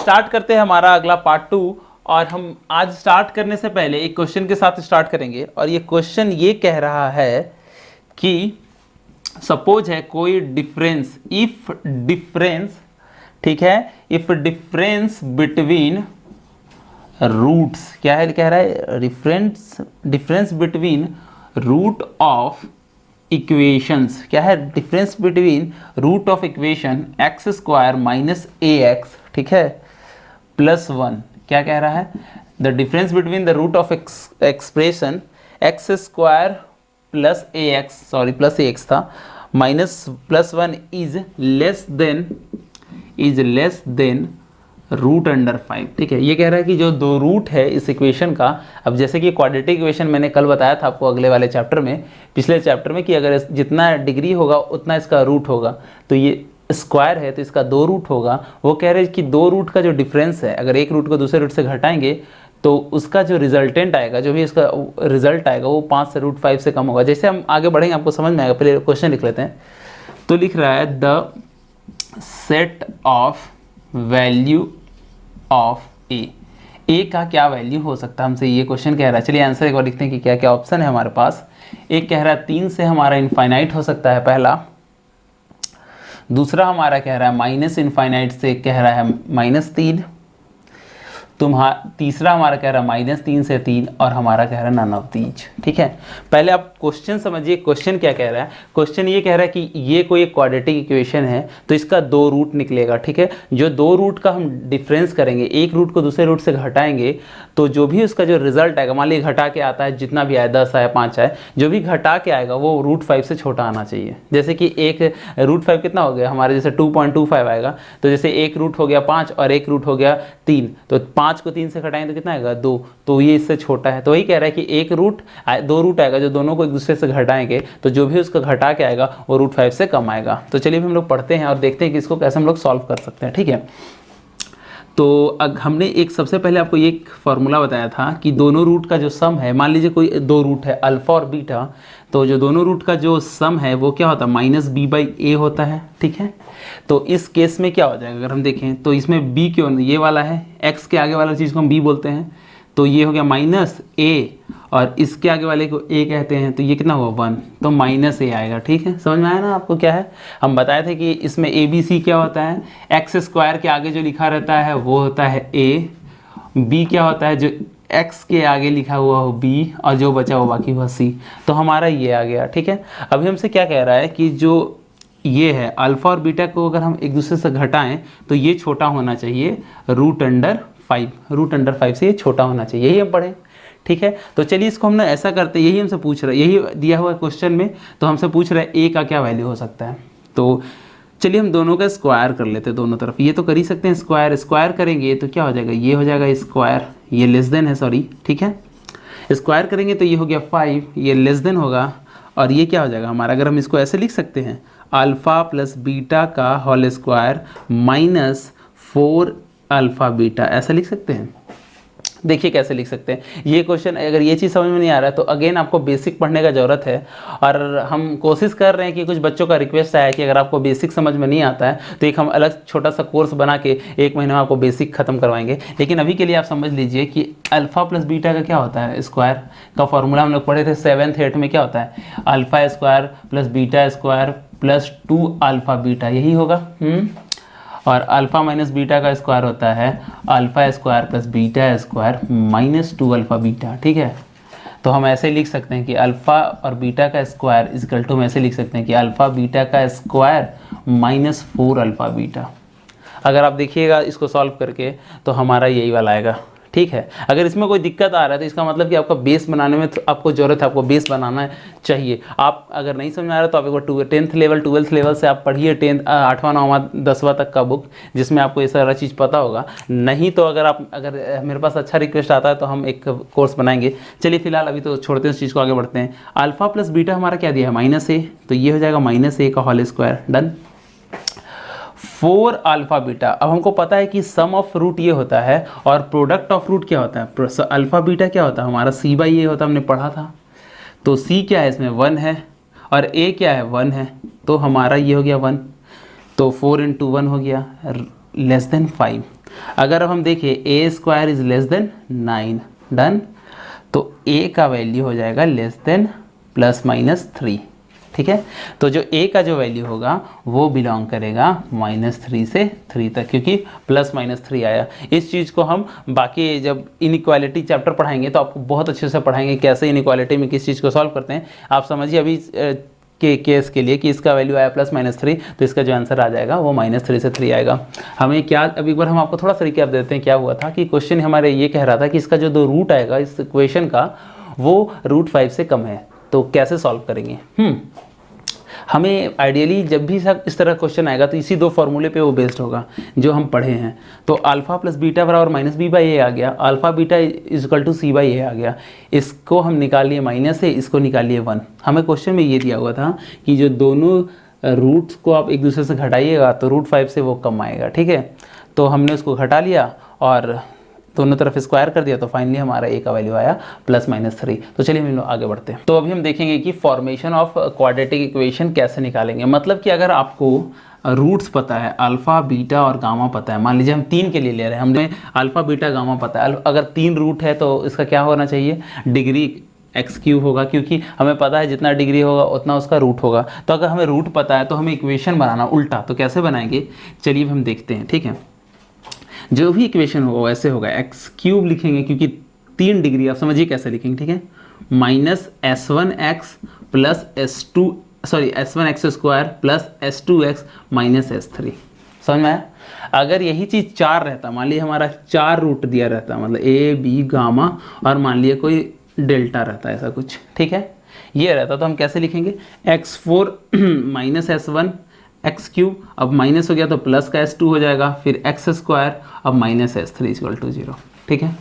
Start करते हैं हमारा अगला पार्ट 2। और हम आज स्टार्ट करने से पहले एक क्वेश्चन के साथ स्टार्ट करेंगे। और ये क्वेश्चन ये कह रहा है कि सपोज है कोई डिफरेंस, इफ डिफरेंस, ठीक है, इफ डिफरेंस बिटवीन रूट्स, क्या है कह रहा है, difference between root of equations, क्या है, difference between root of equation X square minus A X, ठीक है, प्लस 1, क्या कह रहा है, the difference between the root of expression X square plus A X, sorry plus A X था, minus plus 1 is less than root under 5, ठीक है। ये कह रहा है कि जो दो रूट है इस इक्वेशन का, अब जैसे कि क्वाड्रेटिक इक्वेशन मैंने कल बताया था आपको अगले वाले चैप्टर में, पिछले चैप्टर में, कि अगर जितना डिग्री होगा उतना इसका रूट होगा, तो ये स्क्वायर है तो इसका 2 रूट होगा। वो कह रहे हैं कि 2 रूट का जो डिफरेंस है, अगर एक रूट को दूसरे रूट से घटाएंगे तो उसका जो रिजल्टेंट आएगा, जो भी इसका रिजल्ट आएगा वो 5 से रूट 5 से कम होगा। जैसे हम आगे बढ़ेंगे आपको समझ में आएगा, पहले क्वेश्चन लिख लेते हैं। तो लिख रहा है the set of value of A का क्या वैल्यू हो सकता है, हमसे ये क्वेश्चन कह रहा है। चलिए आंसर एक बार लिखते हैं कि क्या क्या ऑप्शन है हमारे पास। एक कह रहा है 3 से हमारा इनफाइनाइट हो सकता है पहला, दूसरा हमारा कह रहा है माइनस इनफाइनाइट से कह रहा है -3, तीसरा हमारा कह रहा है -3 से 3, और हमारा कह रहा है नन ऑफ दीज, ठीक है। पहले आप क्वेश्चन समझिए, क्वेश्चन क्या कह रहा है। क्वेश्चन ये कह रहा है कि ये कोई एक क्वाड्रेटिक इक्वेशन है तो इसका 2 रूट निकलेगा, ठीक है। जो 2 रूट का हम डिफरेंस करेंगे, एक रूट को दूसरे रूट से घटाएंगे तो जो भी उसका जो रिजल्ट आएगा, मान लीजिए घटा के आता है जितना भी आए, 10 आए 5 आए, जो भी घटा के आएगा वो रूट 5 से छोटा आना चाहिए। जैसे कि एक रूट 5 कितना हो गया हमारे, जैसे 2.25 आएगा, तो जैसे एक रूट हो गया 5 और एक रूट हो गया 3, तो 5 को 3 से घटाएंगे तो कितना आएगा 2, तो ये इससे छोटा है। तो वही कह रहा है कि एक रूट 2 रूट आएगा, जो दोनों को एक दूसरे से घटाएंगे तो जो भी उसका घटा के आएगा वो रूट 5 से कम आएगा। तो चलिए हम लोग पढ़ते हैं और देखते हैं कि इसको कैसे हम लोग सॉल्व कर सकते हैं, ठीक है। तो हमने एक सबसे पहले आपको एक फॉर्मूला बताया था कि दोनों रूट का जो सम है, मान लीजिए कोई 2 रूट है अल्फा और बीटा, तो जो दोनों रूट का जो सम है वो क्या होता है, -b/a होता है, ठीक है। तो इस केस में क्या हो जाएगा, अगर हम देखें तो इसमें b क्यों, ये वाला है x के आगे वाला चीज़ को हम b बोलते हैं, तो ये हो गया -a, और इसके आगे वाले को a कहते हैं, तो ये कितना हुआ 1, तो -a आएगा, ठीक है। समझ में आया ना आपको क्या है। हम बताए थे कि इसमें ABC क्या होता है, एक्स स्क्वायर के आगे जो लिखा रहता है वो होता है a, b क्या होता है, जो x के आगे लिखा हुआ हो b, और जो बचा हुआ बाकी हुआ c, तो हमारा ये आ गया, ठीक है। अभी हमसे क्या कह रहा है कि जो ये है अल्फा और बीटा को अगर हम एक दूसरे से घटाएं तो ये छोटा होना चाहिए रूट अंडर 5 से ये छोटा होना चाहिए, यही हम पढ़ें, ठीक है। तो चलिए इसको हमने ऐसा करते, यही हमसे पूछ रहा है, यही दिया हुआ क्वेश्चन में, तो हमसे पूछ रहा है ए का क्या वैल्यू हो सकता है। तो चलिए हम दोनों का स्क्वायर कर लेते हैं, दोनों तरफ, ये तो कर ही सकते हैं, स्क्वायर करेंगे तो क्या हो जाएगा, ये हो जाएगा स्क्वायर, ये लेस देन है, सॉरी, ठीक है। स्क्वायर करेंगे तो ये हो गया 5, ये लेस देन होगा, और ये क्या हो जाएगा हमारा, अगर हम इसको ऐसे लिख सकते हैं, अल्फ़ा प्लस बीटा का होल स्क्वायर -4 अल्फ़ा बीटा, ऐसा लिख सकते हैं। देखिए कैसे लिख सकते हैं ये क्वेश्चन। अगर ये चीज़ समझ में नहीं आ रहा है तो अगेन आपको बेसिक पढ़ने का ज़रूरत है, और हम कोशिश कर रहे हैं कि कुछ बच्चों का रिक्वेस्ट आया कि अगर आपको बेसिक समझ में नहीं आता है तो एक हम अलग छोटा सा कोर्स बना के 1 महीने में आपको बेसिक खत्म करवाएंगे। लेकिन अभी के लिए आप समझ लीजिए कि अल्फ़ा प्लस बीटा का क्या होता है, स्क्वायर का फॉर्मूला हम लोग पढ़े थे 7th 8th में, क्या होता है, alpha square plus beta square plus 2 alpha beta, यही होगा। और अल्फ़ा माइनस बीटा का स्क्वायर होता है alpha square plus beta square -2 alpha beta, ठीक है। तो हम ऐसे लिख सकते हैं कि अल्फ़ा और बीटा का स्क्वायर इक्वल टू, हम ऐसे लिख सकते हैं कि अल्फ़ा बीटा का स्क्वायर -4 अल्फ़ा बीटा। अगर आप देखिएगा इसको सॉल्व करके तो हमारा यही वाला आएगा, ठीक है। अगर इसमें कोई दिक्कत आ रहा है तो इसका मतलब कि आपका बेस बनाने में तो आपको ज़रूरत है, आपको बेस बनाना चाहिए। आप अगर नहीं समझ आ रहा तो आप एक बार 10th लेवल 12th लेवल से आप पढ़िए 8वां 9वां 10वां तक का बुक, जिसमें आपको ये सारा चीज़ पता होगा। नहीं तो अगर मेरे पास अच्छा रिक्वेस्ट आता है तो हम एक कोर्स बनाएंगे। चलिए फिलहाल अभी तो छोड़ते हैं उस चीज़ को, आगे बढ़ते हैं। अल्फ़ा प्लस बीटा हमारा क्या दिया है, -a, तो ये हो जाएगा -a का whole square, done. 4 alpha beta, अब हमको पता है कि सम ऑफ रूट ये होता है और प्रोडक्ट ऑफ रूट क्या होता है, अल्फ़ा बीटा क्या होता है हमारा, c/a होता है, हमने पढ़ा था। तो c क्या है इसमें 1 है, और a क्या है 1 है, तो हमारा ये हो गया 1, तो 4 × 1 हो गया लेस देन 5। अगर अब हम देखें A square is less than 9, done, तो ए का वैल्यू हो जाएगा लेस देन +-3, ठीक है। तो जो ए का जो वैल्यू होगा वो बिलोंग करेगा -3 से 3 तक, क्योंकि +-3 आया। इस चीज़ को हम बाकी जब इनइक्वालिटी चैप्टर पढ़ाएंगे तो आपको बहुत अच्छे से पढ़ाएंगे कैसे इनइक्वालिटी में किस चीज़ को सॉल्व करते हैं। आप समझिए अभी के केस के लिए कि इसका वैल्यू आया +-3, तो इसका जो आंसर आ जाएगा वो -3 से 3 आएगा। हमें क्या, अब एक बार हम आपको थोड़ा सा रिकैप देते हैं क्या हुआ था कि क्वेश्चन हमारे ये कह रहा था कि इसका जो 2 रूट आएगा इस इक्वेशन का वो √5 से कम है, तो कैसे सॉल्व करेंगे। हमें आइडियली जब भी इस तरह क्वेश्चन आएगा तो इसी 2 फॉर्मूले पे वो बेस्ड होगा जो हम पढ़े हैं। तो अल्फा प्लस बीटा बराबर -b/a आ गया, alpha beta equal to c/a आ गया। इसको हम निकाल लिए -a, इसको निकाल लिए 1। हमें क्वेश्चन में ये दिया हुआ था कि जो दोनों रूट्स को आप एक दूसरे से घटाइएगा तो √5 से वो कम आएगा, ठीक है। तो हमने उसको घटा लिया और दोनों तरफ स्क्वायर कर दिया, तो फाइनली हमारा ए का वैल्यू आया +-3। तो चलिए हम लोग आगे बढ़ते हैं। तो अभी हम देखेंगे कि फॉर्मेशन ऑफ क्वाड्रेटिक इक्वेशन कैसे निकालेंगे। मतलब कि अगर आपको रूट्स पता है, अल्फा बीटा और गामा पता है, मान लीजिए हम 3 के लिए ले रहे हैं, हमने अल्फा बीटा गामा पता है, अगर 3 रूट है तो इसका क्या होना चाहिए, डिग्री x³ होगा, क्योंकि हमें पता है जितना डिग्री होगा उतना उसका रूट होगा। तो अगर हमें रूट पता है तो हमें इक्वेशन बनाना उल्टा, तो कैसे बनाएंगे चलिए हम देखते हैं, ठीक है। जो भी इक्वेशन होगा वैसे होगा, x³ लिखेंगे क्योंकि 3 डिग्री, आप समझिए कैसे लिखेंगे, ठीक है। -s1x plus s1x² plus s2x minus s3, समझ में आया। अगर यही चीज़ 4 रहता, मान लीजिए हमारा 4 रूट दिया रहता, मतलब a b गामा और मान लीजिए कोई डेल्टा रहता है ऐसा कुछ, ठीक है, ये रहता, तो हम कैसे लिखेंगे, x4 -s1 x³, अब माइनस हो गया तो प्लस का s2 हो जाएगा, फिर x², अब -s3 = 0, ठीक है।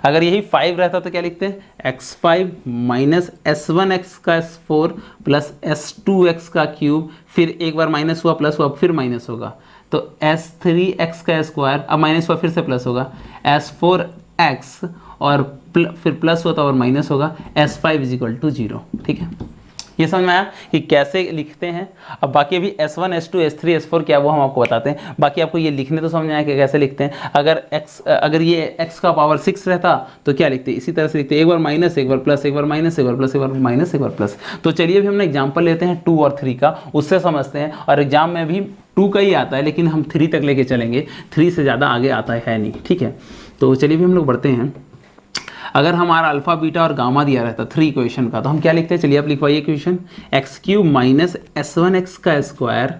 अगर यही 5 रहता तो क्या लिखते हैं, x5 -s1x² प्लस s2x³, फिर एक बार माइनस हुआ प्लस हुआ फिर माइनस होगा, तो s3x², अब माइनस हुआ फिर से प्लस होगा, s4x और फिर प्लस होता और माइनस होगा, s5 = 0, ठीक है। ये समझ में आया कि कैसे लिखते हैं। अब बाकी अभी s1 s2 s3 s4 क्या वो हम आपको बताते हैं, बाकी आपको ये लिखने तो समझ में आया कि कैसे लिखते हैं। अगर ये x का पावर 6 रहता तो क्या लिखते, इसी तरह से लिखते, एक बार माइनस, एक बार प्लस, एक बार माइनस, एक बार प्लस, एक बार माइनस, एक बार प्लस। तो चलिए अभी हम एग्जाम्पल लेते हैं 2 और 3 का, उससे समझते हैं। और एग्जाम में भी 2 का ही आता है लेकिन हम 3 तक लेके चलेंगे, 3 से ज़्यादा आगे आता है नहीं, ठीक है। तो चलिए भी हम लोग बढ़ते हैं। अगर हमारा अल्फा बीटा और गामा दिया रहता 3 इक्वेशन का, तो हम क्या लिखते हैं, चलिए आप लिखवाइए equation, x³ minus s1x²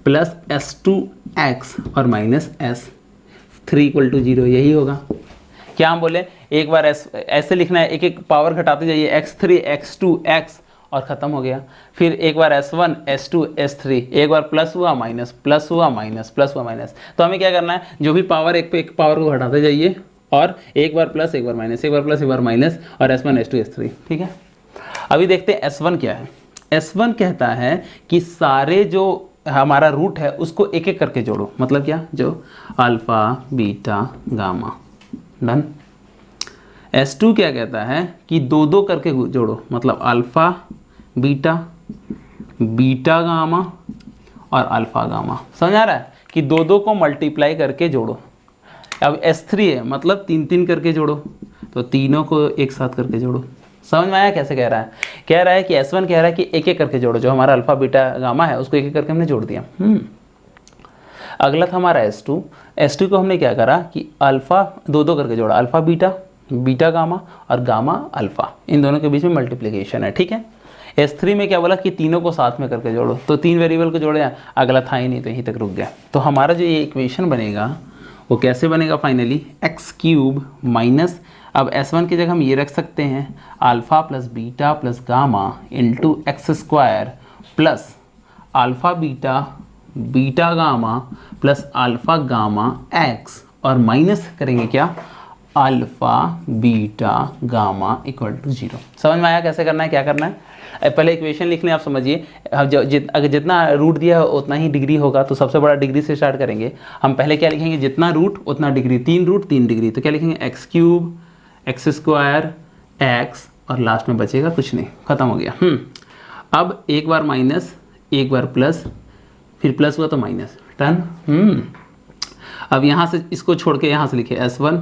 plus s2x और माइनस s3 = 0, यही होगा। क्या हम बोले, एक बार ऐसे लिखना है, एक एक पावर घटाते जाइए, x3 x2 x और ख़त्म हो गया। फिर एक बार s1 s2 s3, एक बार प्लस हुआ माइनस, प्लस हुआ माइनस, प्लस हुआ माइनस। तो हमें क्या करना है, जो भी पावर एक पे एक पावर को घटाते जाइए, और एक बार प्लस, एक बार माइनस, एक बार प्लस, एक बार माइनस, और s1 s2 s3, ठीक है। अभी देखते हैं s1 क्या है। s1 कहता है कि सारे जो हमारा रूट है उसको एक एक करके जोड़ो, मतलब क्या, जो alpha beta gamma, done. s2 क्या कहता है कि 2-2 करके जोड़ो, मतलब अल्फा बीटा, बीटा गामा और अल्फा गामा। समझ आ रहा है कि 2-2 को मल्टीप्लाई करके जोड़ो। अब s3 है, मतलब 3-3 करके जोड़ो, तो तीनों को एक साथ करके जोड़ो। समझ में आया कैसे कह रहा है, कह रहा है कि s1 कह रहा है कि एक एक करके जोड़ो, जो हमारा अल्फा बीटा गामा है उसको एक एक करके हमने जोड़ दिया। अगला था हमारा s2 को हमने क्या करा कि अल्फा 2-2 करके जोड़ा, अल्फा बीटा, बीटा गामा और गामा अल्फा, इन दोनों के बीच में मल्टीप्लिकेशन है, ठीक है। s3 में क्या बोला कि तीनों को साथ में करके जोड़ो, तो 3 वेरिएबल को जोड़े, अगला था ही नहीं तो यहीं तक रुक गया। तो हमारा जो ये इक्वेशन बनेगा वो कैसे बनेगा, फाइनली x³ माइनस, अब s1 की जगह हम ये रख सकते हैं, alpha plus beta plus gamma into x² plus alpha beta, beta gamma plus alpha gamma x, और माइनस करेंगे क्या, अल्फा बीटा गामा = 0। समझ में आया कैसे करना है, क्या करना है। पहले इक्वेशन लिख लें, आप समझिए, अगर जितना रूट दिया है उतना ही डिग्री होगा, तो सबसे बड़ा डिग्री से स्टार्ट करेंगे। हम पहले क्या लिखेंगे, जितना रूट उतना डिग्री, 3 रूट 3 डिग्री, तो क्या लिखेंगे, x³ x² x, और लास्ट में बचेगा कुछ नहीं, खत्म हो गया। अब एक बार माइनस, एक बार प्लस, फिर प्लस हुआ तो माइनस, डन। अब यहाँ से इसको छोड़ के यहाँ से लिखे S1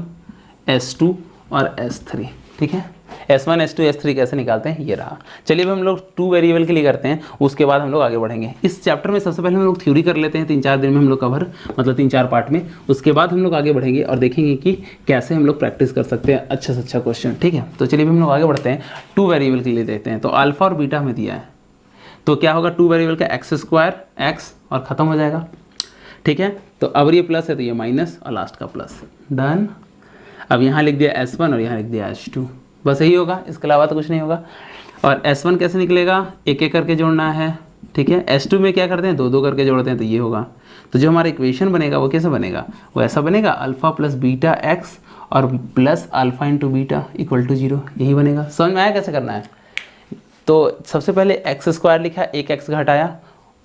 S2 और S3, ठीक है। S1 S2 S3 कैसे निकालते हैं, ये रहा। चलिए अब हम लोग 2 वेरिएबल के लिए करते हैं, उसके बाद हम लोग आगे बढ़ेंगे। इस चैप्टर में सबसे पहले हम लोग थ्योरी कर लेते हैं, 3-4 दिन में हम लोग कवर, मतलब 3-4 पार्ट में। उसके बाद हम लोग आगे बढ़ेंगे और देखेंगे कि कैसे हम लोग प्रैक्टिस कर सकते हैं अच्छा से अच्छा क्वेश्चन, ठीक है। तो चलिए हम लोग आगे बढ़ते हैं, 2 वेरिएबल के लिए देखते हैं। तो अल्फा और बीटा हमें दिया है, तो क्या होगा 2 वेरिएबल का x² x और ख़त्म हो जाएगा, ठीक है। तो अब ये प्लस है तो ये माइनस और लास्ट का प्लस, डन। अब यहाँ लिख दिया S1 और यहाँ लिख दिया S2, बस यही होगा, इसके अलावा तो कुछ नहीं होगा। और S1 कैसे निकलेगा, एक एक करके जोड़ना है, ठीक है। S2 में क्या करते हैं, 2-2 करके जोड़ते हैं, तो ये होगा। तो जो हमारा इक्वेशन बनेगा वो कैसे बनेगा, वो ऐसा बनेगा अल्फा प्लस बीटा एक्स और plus alpha into beta equal to 0, यही बनेगा। समझ में आया कैसे करना है। तो सबसे पहले x² लिखा, एक x घटाया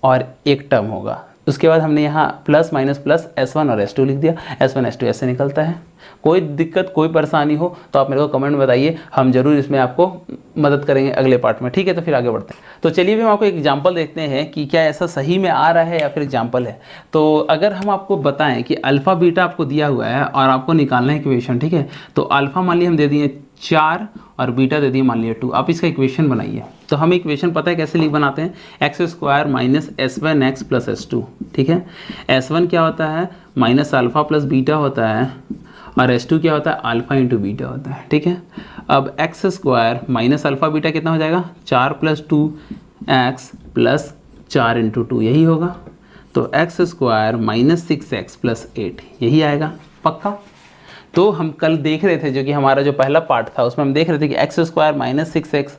और एक टर्म होगा। उसके बाद हमने यहाँ प्लस माइनस प्लस S1 और S2 लिख दिया, S1 S2 ऐसे निकलता है। कोई दिक्कत कोई परेशानी हो तो आप मेरे को कमेंट में बताइए, हम जरूर इसमें आपको मदद करेंगे अगले पार्ट में, ठीक है। तो फिर आगे बढ़ते हैं। तो चलिए भी हम आपको एक एग्जांपल देखते हैं कि क्या ऐसा सही में आ रहा है या फिर एग्जांपल है। तो अगर हम आपको बताएं कि अल्फ़ा बीटा आपको दिया हुआ है और आपको निकालना है इक्वेशन, ठीक है। तो अल्फ़ा मान लिया हम दे दिए 4 और बीटा दे दिए मान लिया 2। आप इसका इक्वेशन बनाइए। तो हमें इक्वेशन पता है कैसे बनाते हैं, x² minus S1x plus S2, ठीक है। S1 क्या होता है, माइनस अल्फ़ा प्लस बीटा होता है, और S2 क्या होता है, अल्फ़ा इंटू बीटा होता है, ठीक है। अब x² माइनस अल्फ़ा बीटा कितना हो जाएगा, 4 + 2x प्लस 4 × 2, यही होगा। तो x² माइनस 6x प्लस 8, यही आएगा पक्का। तो हम कल देख रहे थे, जो कि हमारा जो पहला पार्ट था उसमें हम देख रहे थे कि x² माइनस 6x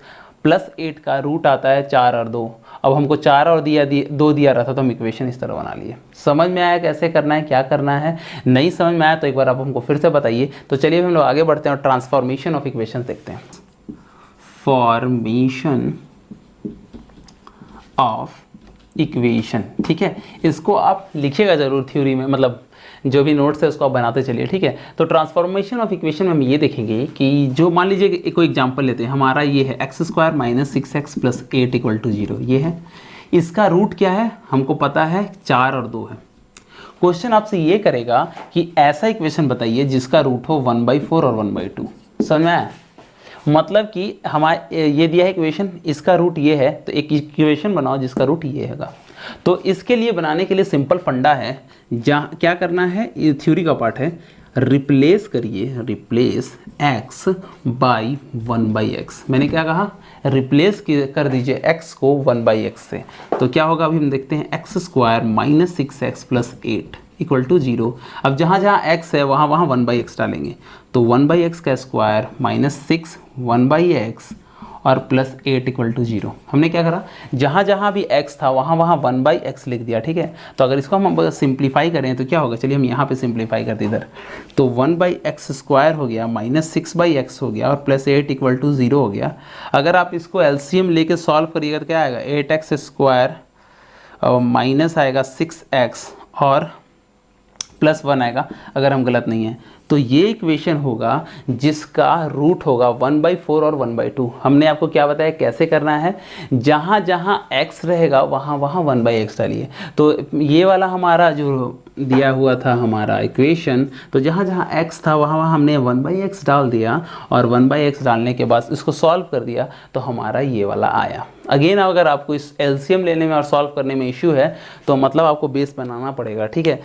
प्लस 8 का रूट आता है 4 और 2। अब हमको 4 और 2 दिया रहा था, तो हम इक्वेशन इस तरह बना लिए। समझ में आया कैसे करना है, क्या करना है। नहीं समझ में आया तो एक बार आप हमको फिर से बताइए। तो चलिए हम लोग आगे बढ़ते हैं और ट्रांसफॉर्मेशन ऑफ इक्वेशन देखते हैं। फॉर्मेशन ऑफ इक्वेशन, ठीक है। इसको आप लिखिएगा जरूर थ्योरी में, मतलब जो भी नोट्स है उसको आप बनाते चलिए, ठीक है। तो ट्रांसफॉर्मेशन ऑफ इक्वेशन में हम ये देखेंगे कि जो मान लीजिए कोई एग्जांपल लेते हैं, हमारा ये है x² minus 6x plus 8 equal to 0, ये है। इसका रूट क्या है हमको पता है, 4 और 2 है। क्वेश्चन आपसे ये करेगा कि ऐसा इक्वेशन बताइए जिसका रूट हो 1/4 और 1/2। समझ में आया, मतलब कि हमारे ये दिया है इक्वेशन, इसका रूट ये है, तो एक इक्वेशन बनाओ जिसका रूट ये हैगा। तो इसके लिए बनाने के लिए सिंपल फंडा है, जहाँ क्या करना है, ये थ्योरी का पार्ट है। रिप्लेस करिए, रिप्लेस x बाई 1/x। मैंने क्या कहा, रिप्लेस कर दीजिए x को 1/x से। तो क्या होगा अभी हम देखते हैं, x² minus 6x plus 8 equal to 0। अब जहाँ जहाँ x है वहाँ वहाँ 1/x डालेंगे। तो 1/x का स्क्वायर माइनस 6 1/x और प्लस 8 इक्वल टू 0। हमने क्या करा, जहाँ जहाँ भी x था वहाँ वहाँ 1/x लिख दिया, ठीक है। तो अगर इसको हम सिंप्लीफाई करें तो क्या होगा, चलिए हम यहाँ पे सिंप्लीफाई करते इधर। तो 1/x² हो गया माइनस 6/x हो गया और प्लस 8 इक्वल टू 0 हो गया। अगर आप इसको एलसीएम लेके सॉल्व करिएगा तो क्या आएगा, 8x² माइनस आएगा 6x और प्लस 1 आएगा, अगर हम गलत नहीं हैं। तो ये इक्वेशन होगा जिसका रूट होगा 1/4 और 1/2। हमने आपको क्या बताया कैसे करना है, जहाँ जहाँ x रहेगा वहाँ वहाँ 1/x डालिए। तो ये वाला हमारा जो दिया हुआ था हमारा इक्वेशन, तो जहाँ जहाँ x था वहाँ वहाँ हमने 1/x डाल दिया और 1/x डालने के बाद इसको सॉल्व कर दिया, तो हमारा ये वाला आया। अगेन अगर आपको इस एलसीएम लेने में और सॉल्व करने में इशू है तो मतलब आपको बेस बनाना पड़ेगा, ठीक है।